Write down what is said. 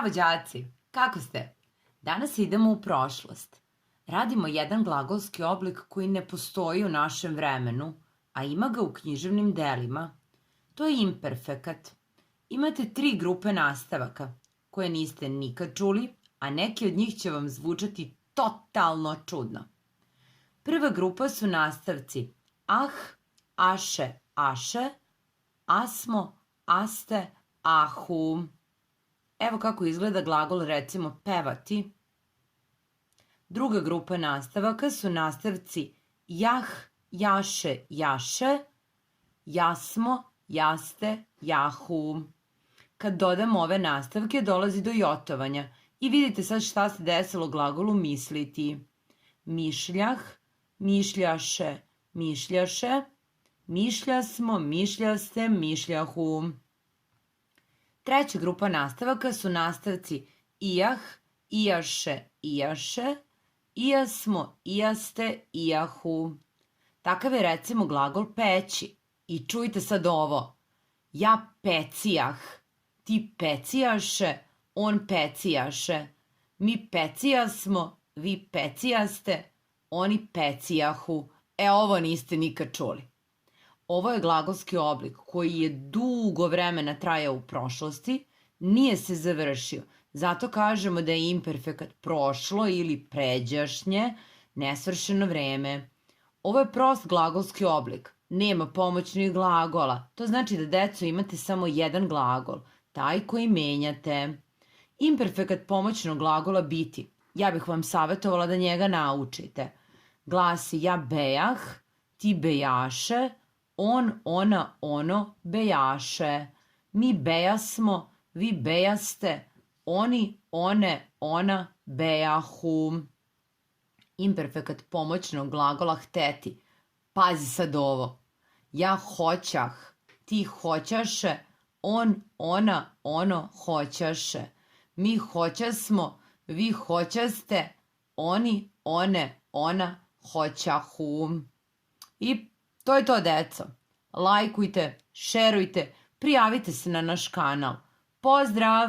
Zdravo đaci, kako ste? Danas idemo u prošlost. Radimo jedan glagolski oblik koji ne postoji u našem vremenu, a ima ga u književnim delima. To je imperfekat. Imate 3 grupe nastavaka, koje niste nikad čuli, a neki od njih će vam zvučati totalno čudno. Prva grupa su nastavci ah, aše, aše, asmo, aste, ahu. Evo kako izgleda glagol recimo pevati. Druga grupa nastavaka su nastavci jah, jaše, jaše, jasmo, jaste, jahu. Kad dodamo ove nastavke dolazi do jotovanja i vidite sad šta se desilo glagolu misliti. Mišljah, mišljaše, mišljaše, mišljasmo, mišljaste, mišljahu. Treća grupa nastavaka su nastavci ijah, ijaše, ijaše, ijasmo, ijaste, ijahu. Takav je recimo glagol peći. I čujte sad ovo. Ja pecijah, ti pecijaše, on pecijaše. Mi pecijasmo, vi pecijaste, oni pecijahu. Ovo niste nikad čuli. Ovo je glagolski oblik koji je dugo vremena trajao u prošlosti, nije se završio. Zato kažemo da je imperfekat prošlo ili pređašnje, nesvršeno vreme. Ovo je prost glagolski oblik. Nema pomoćnih glagola. To znači da, deco, imate samo jedan glagol, taj koji menjate. Imperfekat pomoćnog glagola biti, ja bih vam savjetovala da njega naučite. Glasi ja bejah, ti bejaše, on, ona, ono bejaše. Mi bejasmo, vi bejaste, oni, one, ona bejahu. Imperfekat pomoćnog glagola hteti. Pazi sad ovo. Ja hoćah, ti hoćaše, on, ona, ono hoćaše. Mi hoćasmo, vi hoćaste, oni, one, ona hoćahu. I to je to, deco. Lajkujte, šerujte, prijavite se na naš kanal. Pozdrav!